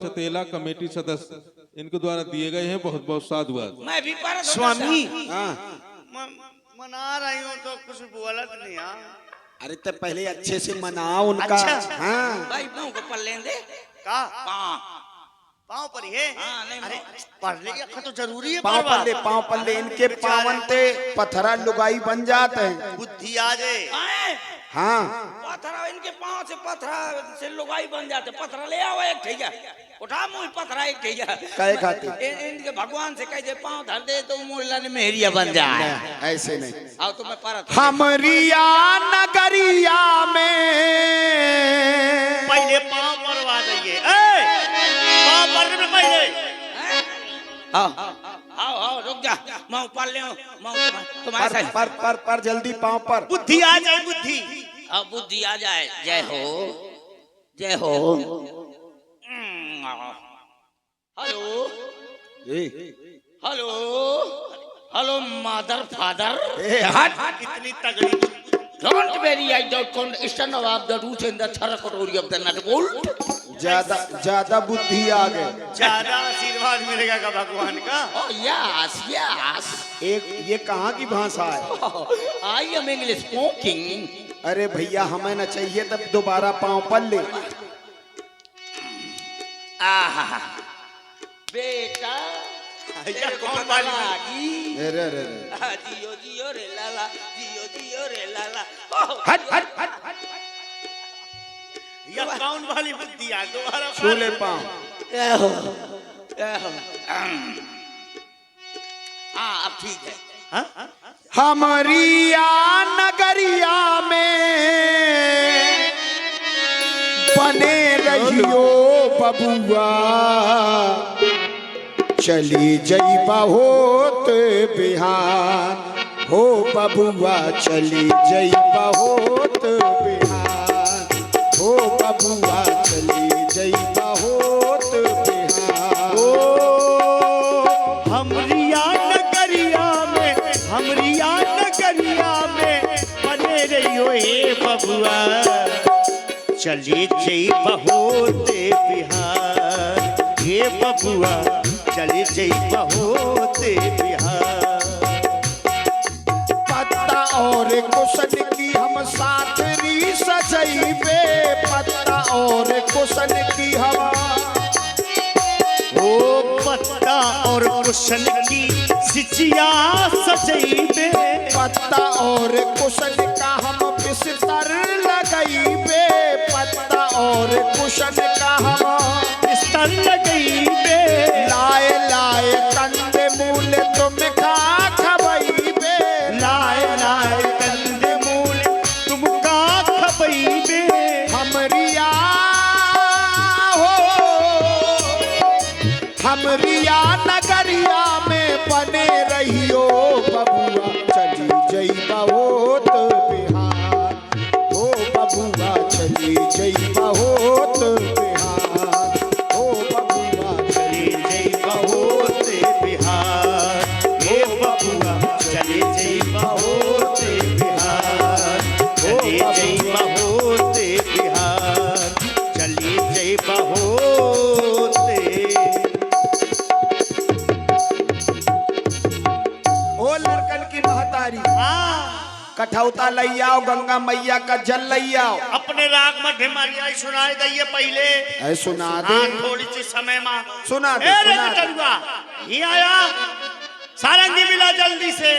सतेला committee सदस्य इनके द्वारा दिए गए हैं। बहुत बहुत साधुवाद। मैं भी स्वामी मना रही हूँ तो कुछ गलत नहीं। हाँ अरे तो पहले अच्छे से मनाओ उनका। अच्छा। हाँ भाई पाँव को पढ़ लेंगे का पाँव पर ही है। हाँ, नहीं, अरे पढ़ने की तो जरूरी है। पाँव पल्ले इनके पावन ते पथरा लुगाई बन जाते हैं। बुद्धि आ जाए। हाँ पथरा इनके पाँव से पथरा से लुगाई बन जाते। पथरा ले आओ एक ठीक है, उठा मुँह पथरा एक ठीक है। कहे खाते इनके भगवान से कह दे पाँव धर दे तो मुल्ला ने मेहरिया बन जाए। ऐसे नहीं। आओ तो मैं परत हमरिया नगरिया में पहले पाँव मरवा दइए। पाँव मरने में पहले आओ आओ रुक जा। माँ पर ले तुम्हारे पर जल्दी पाँव पर। बुद्धि आ जाए। बुद्धि अब बुद्धि आ जाए। जय हो जय हो। Hello hello hello mother father. इतनी तगड़ी Don't worry, I don't understand of the roots in the territory of the Natgol. ज्यादा बुद्धि आ गए। ज्यादा आशीर्वाद मिलेगा का भगवान का। Oh yes yes। एक ये कहाँ की भाषा है? I am English speaking। अरे भैया हमें न चाहिए तब दोबारा पाँव पर ले। बेटा कौन वाली? अरे जियो जियो रे लाला, जियो जियो रे लाला। हट हट हट हट। ये कौन वाली बुद्धि आ? दोबारा छूले पाँव। हाँ अब ठीक है। हमरिया नगरिया में बने रहियो बबुआ, चली जइबा होत बिहार हो बबुआ, चली जइबा होत बिहार हो बबुआ, चली जइबा होत बिहार। हमरिया नगरिया में बने रहियो हे बबुआ, चली जइबा होत बिहार हे बबुआ, चली जइबा होत बिहार। पत्ता और कुशन की हम साथरी सजइबे, पत्ता और कुशन की हम पत्ता और कुशन की सिचिया सजइबे, पत्ता और कुशन का हम बिस्तर लगइबे, पत्ता और कुशन का हम बिस्तर लगइबे। लाए लाए कंदे मूल तुम खा खबइबे, लाए लाए कंदे मूल तुम का खबइबे। हमरिया हो हमरिया नगरिया में बने रहियो बबुआ, चली जइबा होत बिहार हो बबुआ, चली जइबा होत बिहार हो बबुआ, चली जइबा होत बिहार हे बबुआ, चली जइबा होत बिहार, चली जइबा होत बिहार, चली जइबा होत। ओ लड़कन की महतारी कठौता लई आओ, गंगा मैया का जल लई आओ। अपने राग मध्य मारिया सुनाए दइए पहले। ऐ सुना दे। थोड़ी सी समय में सुना दे सुना दे। ये आया सारंगी मिला जल्दी से।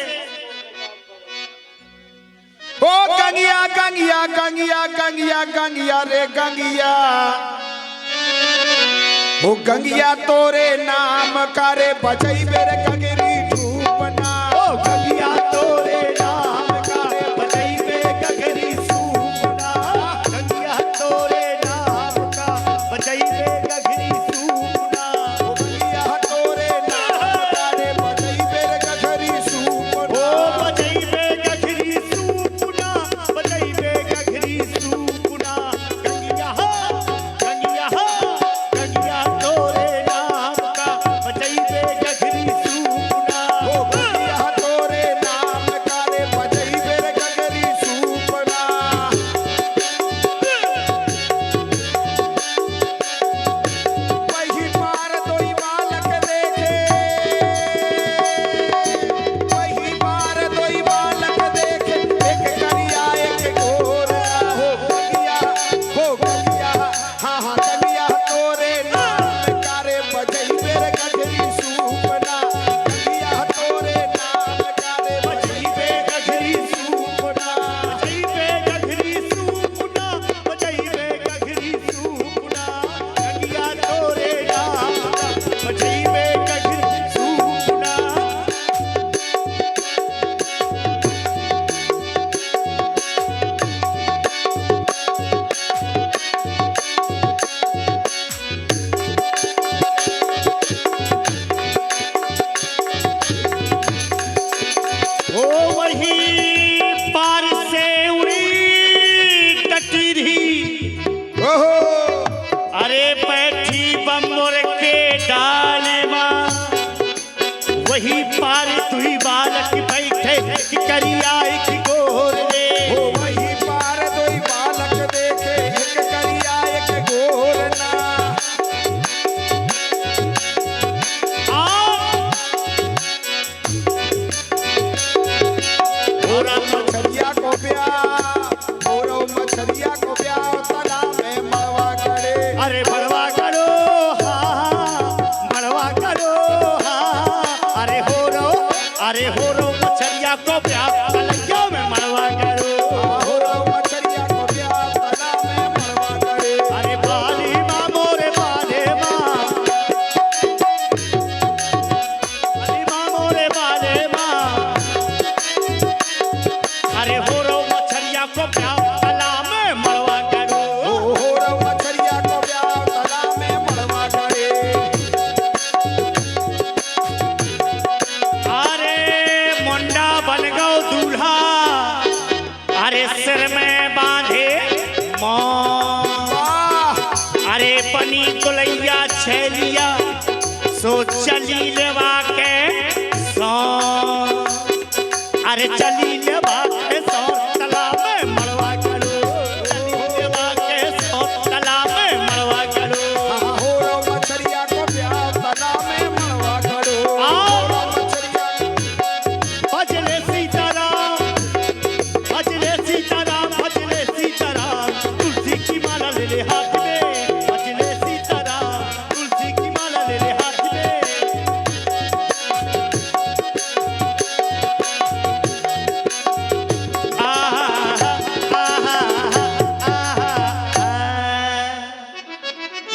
ओ गंगिया गंगिया गंगिया गंगिया गंगिया रे गंगिया, ओ गंगिया तोरे नाम करे बजई बेरे गगरी धूपना। ओ गंगिया तोरे नाम करे बजई बे गगरी सूपना। गंगिया तोरे नाम का बजई बे गगरी सूपना। ओ गंगिया तोरे नाम करे बजई बेरे गगरी सूपना। ओ बजई बे गगरी सूपना, बजई बे गगरी सूपना। गंगिया गंगिया तोरे नाम का बजई बे गगरी सूपना। डाले माँ वही पार तुही बालक बैठे करिया एक गोर रे हो वही पार दोई बालक देखे एक करिया एक गोरना मछरिया को ब्याह और मछरिया को ब्याह तालाब में मरवा करे अरे बड़वा करो हाँ बड़वा करो हाँ अरे हो रो मछरिया को ब्याह कलैया में मरवा करो और मछरिया को ब्याह तालाब में मरवा करे अरे बाली माँ मोरे बाले माँ बाली माँ मोरे बाले माँ अरे हो रो मछरिया को ब्याह तालाब में मरवा करो और मछरिया को ब्याह तालाब में मरवा करे अरे मुंडा बन गौ दूल्हा अरे सिर में बांधे माँ अरे बनी गुलैया छेलिया सो चली लेवा के सो अरे चली लेवा के सो तालाब में मरवा करो चली लेवा के सो तालाब में मरवा करो और मछरिया को ब्याह तालाब में मरवा करो और मछरिया भजले सीताराम भजले सीताराम भजले सीताराम तुलसी की माला ले ले हाथ में भजले सीताराम तुलसी की माला ले ले हाथ में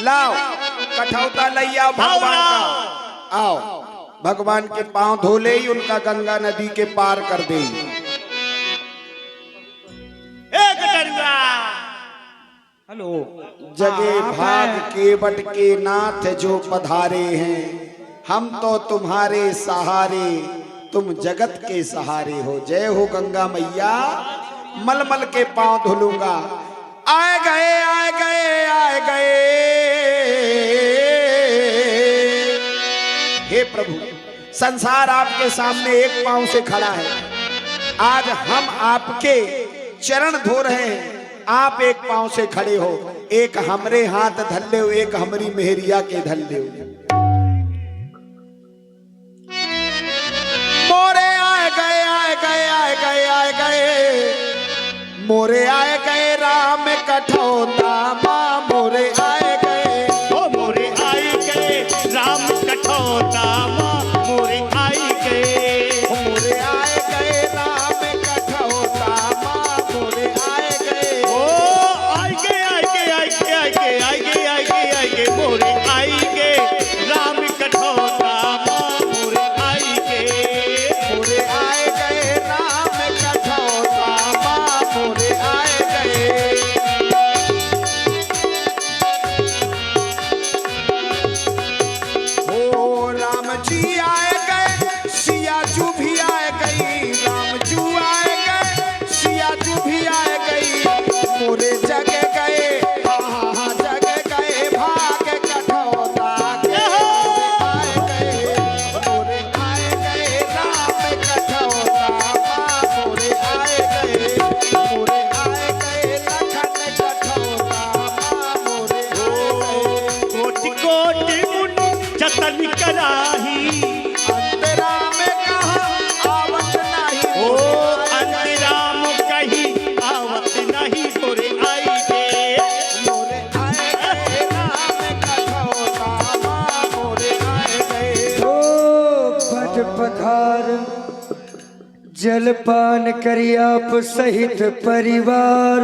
लाओ कठौता लैया भगवान का आओ भगवान के पांव धोले ही उनका गंगा नदी के पार कर दे एक डरुआ हेलो जगे भाग केवट के नाथ जो पधारे हैं हम तो तुम्हारे सहारे तुम जगत के सहारे हो जय हो गंगा मैया मलमल के पांव धुलूंगा आए गए आए गए आए गए हे प्रभु संसार आपके सामने एक पांव से खड़ा है आज हम आपके चरण धो रहे हैं आप एक पांव से खड़े हो एक हमरे हाथ धल्ले हो एक हमारी मेहरिया के धल्ले हो मोरे आए गए आए गए आए गए आए गए मोरे आए गए राम कठौता माँ मोरे आए गए ओ मोरे आई गए राम कठौता माँ मोरे आई गए मोरे आए गए राम कठौता माँ मोरे आए गए ओ आई गए आई गए आई गए आई गए आई गए आई गए आई गए मोरे आई गए राम कठौता माँ मोरे आई गए मोरे आए गए राम कठौता माँ मोरे आए गए ओ राम जी आए गए सिया जू भी आए गई राम जू आए गए सिया जू भी आए गई मोरे जग गए हाँ जग गए भाग कठौता के आए गए मोरे आए गए राम कठौता माँ मोरे आए गए मोरे आए गए लखन कठौता माँ मोरे आए गए कोटि कोटि मुनि जतन कराही अंतरा में कहा आवत नहीं ओ अंतराम कही आवत नहीं मोरे आई गए मोरे आए गए राम कठौता माँ मोरे आए गए ओ पट पधार जलपान करी आप सहित परिवार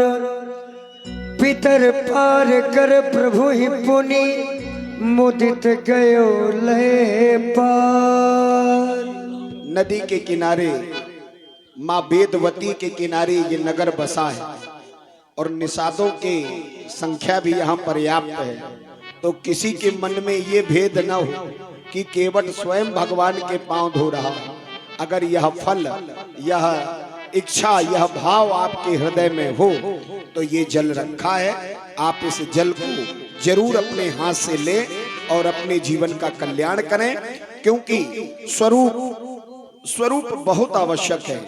पितर पार कर प्रभु ही पुनि मुदित गयो लय पार। नदी के किनारे माँ वेदवती के किनारे ये नगर बसा है और निषादों की संख्या भी यहाँ पर्याप्त है तो किसी के मन में ये भेद न हो कि केवट स्वयं भगवान के पांव धो रहा है। अगर यह फल यह इच्छा यह भाव आपके हृदय में हो तो ये जल रखा है आप इस जल को जरूर अपने हाथ से ले और अपने जीवन का कल्याण करें, क्योंकि स्वरूप बहुत आवश्यक है।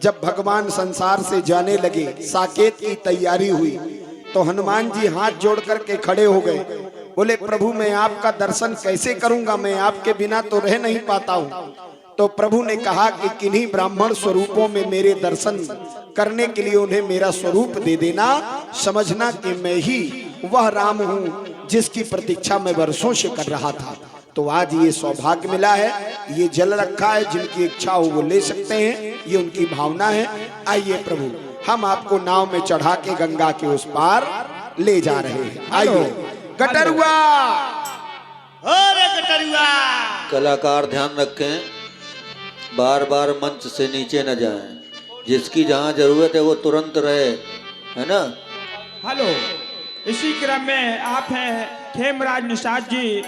जब भगवान संसार से जाने लगे, साकेत की तैयारी हुई, तो हनुमान जी हाथ जोड़ करके खड़े हो गए। बोले प्रभु मैं आपका दर्शन कैसे करूंगा, मैं आपके बिना तो रह नहीं पाता हूं। तो प्रभु ने कहा कि किन्हीं ब्राह्मण स्वरूपों में मेरे दर्शन करने के लिए उन्हें मेरा स्वरूप दे देना, समझना कि मैं ही वह राम हूं जिसकी प्रतीक्षा मैं वर्षों से कर रहा था। तो आज ये सौभाग्य मिला है, ये जल रखा है, जिनकी इच्छा हो वो ले सकते हैं, ये उनकी भावना है। आइए प्रभु, हम आपको नाव में चढ़ा के गंगा के उस पार ले जा रहे हैं। आइए गटरुआ, अरे गटरुआ। कलाकार ध्यान रखें, बार बार मंच से नीचे न जाएं, जिसकी जहां जरूरत है वो तुरंत रहे, है ना। हेलो, इसी क्रम में आप हैं खेमराज निषाद जी,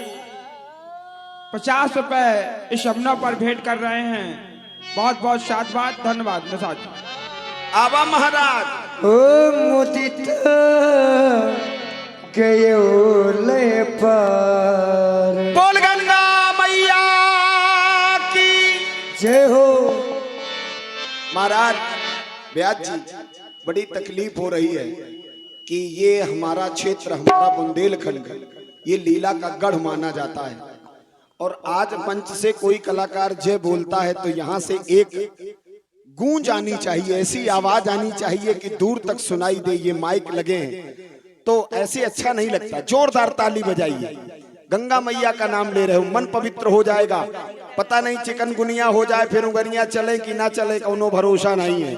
50 रुपए इस अवसर पर भेंट कर रहे हैं। बहुत बहुत शाबाश, धन्यवाद निषाद जी। आवा महाराज। ओ मुदित गयो लय पार, बोल गंगा मैया की जय हो। महाराज व्यास जी, बड़ी तकलीफ हो रही है कि ये हमारा क्षेत्र, हमारा बुंदेलखंड, ये लीला का गढ़ माना जाता है, और आज मंच से कोई कलाकार जय बोलता है तो यहाँ से एक गूंज आनी चाहिए, ऐसी आवाज आनी चाहिए कि दूर तक सुनाई दे। ये माइक लगे हैं तो ऐसे अच्छा नहीं लगता। जोरदार ताली बजाइए, गंगा मैया का नाम ले रहे हो, मन पवित्र हो जाएगा। पता नहीं चिकनगुनिया हो जाए, फिर उंगलियां चले कि ना चले, कोनो भरोसा नहीं है।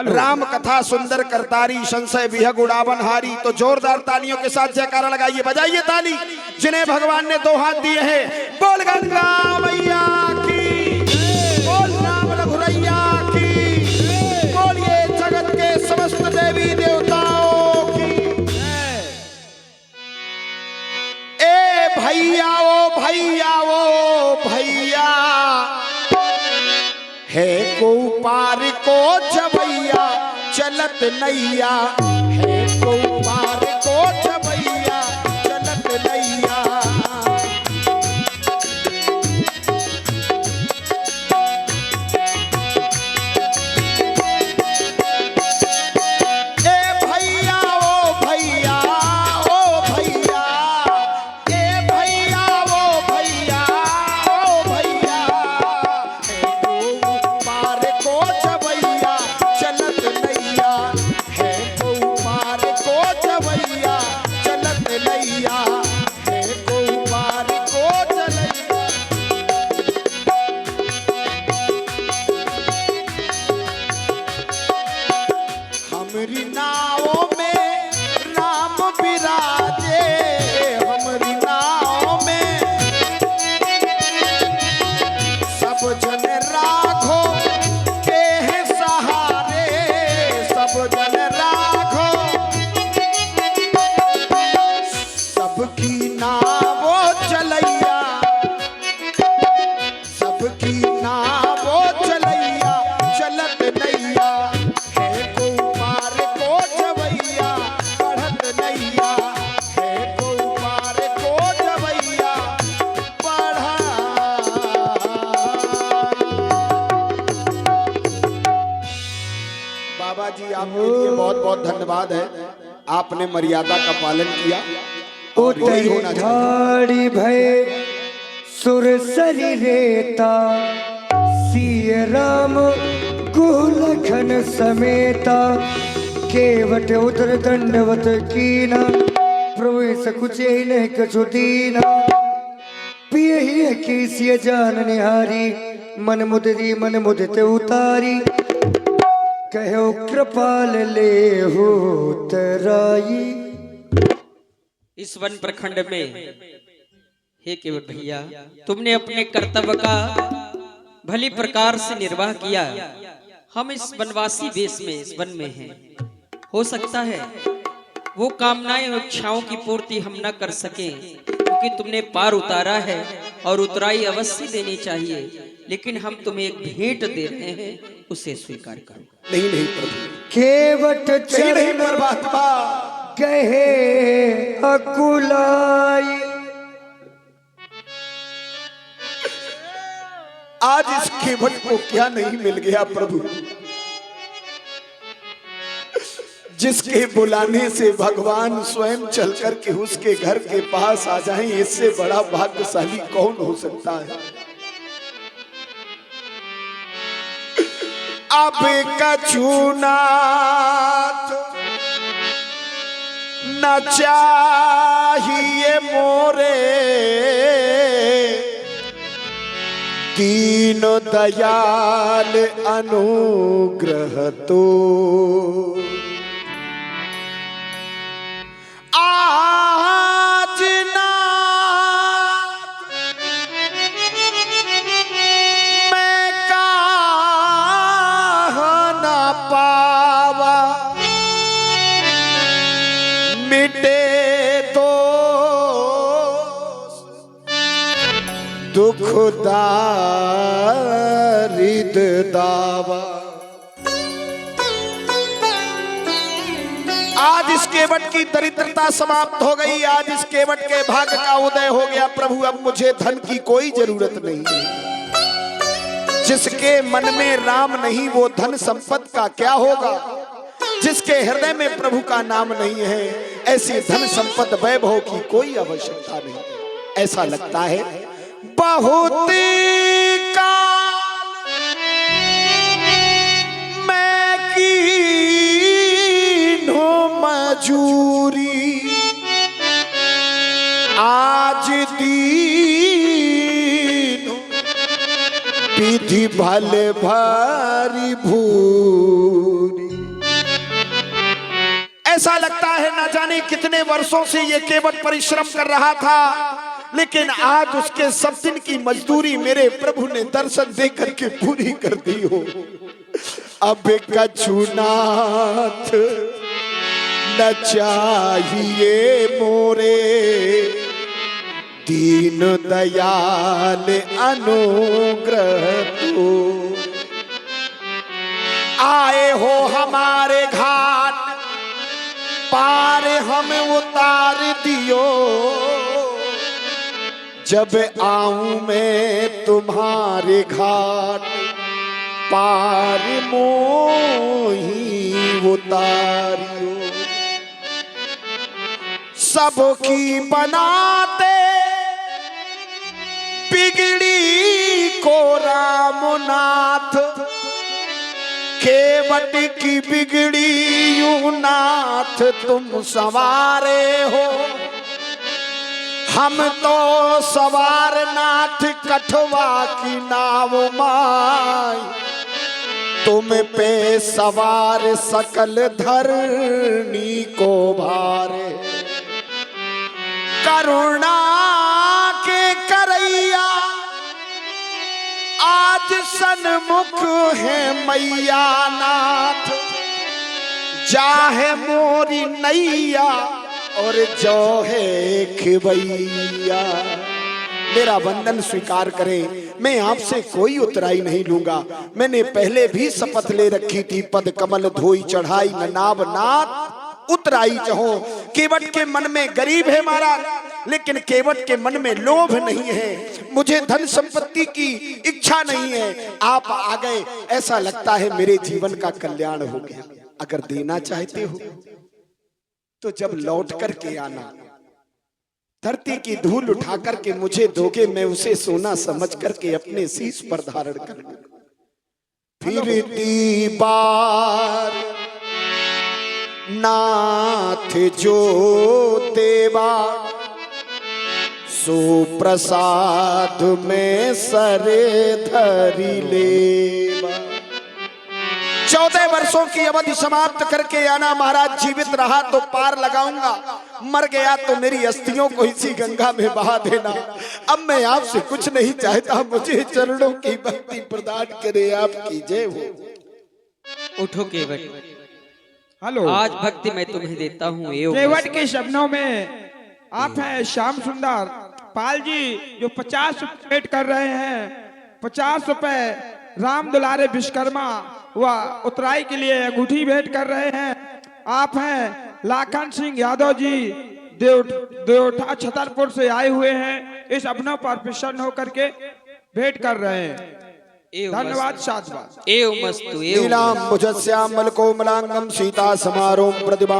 राम कथा सुंदर करतारी, संशय विहग उड़ावन हारी। तो जोरदार तालियों के साथ जयकारा लगाइए, बजाइए ताली, जिन्हें भगवान ने 2 हाथ दिए हैं। बोल गंगा मैया की, बोल राम रघुरैया की, बोलिए जगत के समस्त देवी देवताओं की। ए भैया ओ भैया ओ भैया, है को पार को जबैया, चलत नैया, है को पार को जबैया, चलत नैया। धन्यवाद है, आपने मर्यादा का पालन किया। और यही होना चाहिए। भय सुरसरी रेता, सिय राम कुलखन समेता, केवट उदर दंडवत कीना, प्रभु सकुच नहीं कछु दीना, पिय ही कीसिय जान निहारी, मन मुदित उतारी, कहो कृपाल ले हो तराई। इस वन प्रखंड में हे केवट भैया, तुमने अपने कर्तव्य का भली प्रकार से निर्वाह किया। हम इस वनवासी वेश में इस वन में हैं। हो सकता है वो कामनाएं और इच्छाओं की पूर्ति हम न कर सके, क्योंकि तुमने पार उतारा है और उतराई अवश्य देनी चाहिए, लेकिन हम तुम्हें एक भेंट दे रहे हैं, उसे स्वीकार करो। नहीं नहीं प्रभु, केवट चरण कहे अकुलाई, आज इस केवट को क्या नहीं मिल गया प्रभु, जिसके बुलाने से भगवान स्वयं चल कर के उसके घर के पास आ जाएं, इससे बड़ा भाग्यशाली कौन हो सकता है। अब कछुनाथ न चाहिए मोरे, दीन दयाल अनुग्रह तो आज ना मैं कहा ना पावा, मिटे तो दुखदारिद दावा। आज इस केवट की दरिद्रता समाप्त हो गई, आज इस केवट के भाग्य का उदय हो गया। प्रभु अब मुझे धन की कोई जरूरत नहीं है। जिसके मन में राम नहीं वो धन संपत्ति का क्या होगा। जिसके हृदय में प्रभु का नाम नहीं है ऐसी धन संपत्ति वैभव की कोई आवश्यकता नहीं। ऐसा लगता है बहुत काल मैं कीन्हो मजूरी, आज दीन विधि भले भारी भूरी। ऐसा लगता है न जाने कितने वर्षों से ये केवट परिश्रम कर रहा था, लेकिन आज उसके सब दिन की मजदूरी मेरे प्रभु ने दर्शन दे करके पूरी कर दी हो। अब कछुनाथ न चाहिए मोरे, दीन दयाल अनुग्रह तो आए हो हमारे घाट पार हम उतार दियो। जब आऊं मैं तुम्हारे घाट पार मोही उतारियो। सबकी बनाते बिगड़ी को रामनाथ, केवट की बिगड़ी यूं नाथ तुम सवारे हो। हम तो सवार नाथ कठवा की नाव माई, तुम पे सवार सकल धरनी को भारे। करुणा के करैया आज सन्मुख है मैया नाथ, जाहे मोरी नैया और जो है खिवैया। मेरा वंदन स्वीकार करें, मैं आपसे कोई उतराई नहीं लूंगा। मैंने पहले भी शपथ ले रखी थी, पद कमल धोई चढ़ाई न नाव नाथ उतराई चहो। केवट के मन में गरीब है महाराज, लेकिन केवट के मन में लोभ नहीं है। मुझे धन संपत्ति की इच्छा नहीं है। आप आ गए, ऐसा लगता है मेरे जीवन का कल्याण हो गया। अगर देना चाहते हो तो जब लौट करके आना, धरती की धूल उठा करके मुझे दोगे, मैं उसे सोना समझ करके अपने शीश पर धारण कर लूंगा। फिर बार नाथ जो देवा, सो प्रसाद में सरे धरी लेवा। 14 वर्षों की अवधि समाप्त करके आना महाराज। जीवित रहा तो पार लगाऊंगा, मर गया तो मेरी अस्थियों को इसी गंगा में बहा देना। अब मैं आपसे कुछ नहीं चाहता, मुझे चरणों की भक्ति प्रदान करे, आपकी जय हो। उठो केवट, हेलो, आज भक्ति मैं तुम्हें देता हूँ। केवट के शब्दों में आप हैं श्याम सुंदर पाल जी, जो 50 रुपए भेंट कर रहे हैं। 50 रुपए राम दुलारे विश्वकर्मा व उतराई के लिए अंगूठी भेंट कर रहे हैं। आप हैं लाखन सिंह यादव जी, देवठा छतरपुर से आए हुए हैं। इस अभिनव पर प्रसन्न होकर के भेंट कर रहे हैं। धन्यवाद साधुवाद। एवं मस्तु एवं नीलाम भुजस्यामल कोमलांगम सीता समारोह प्रतिभा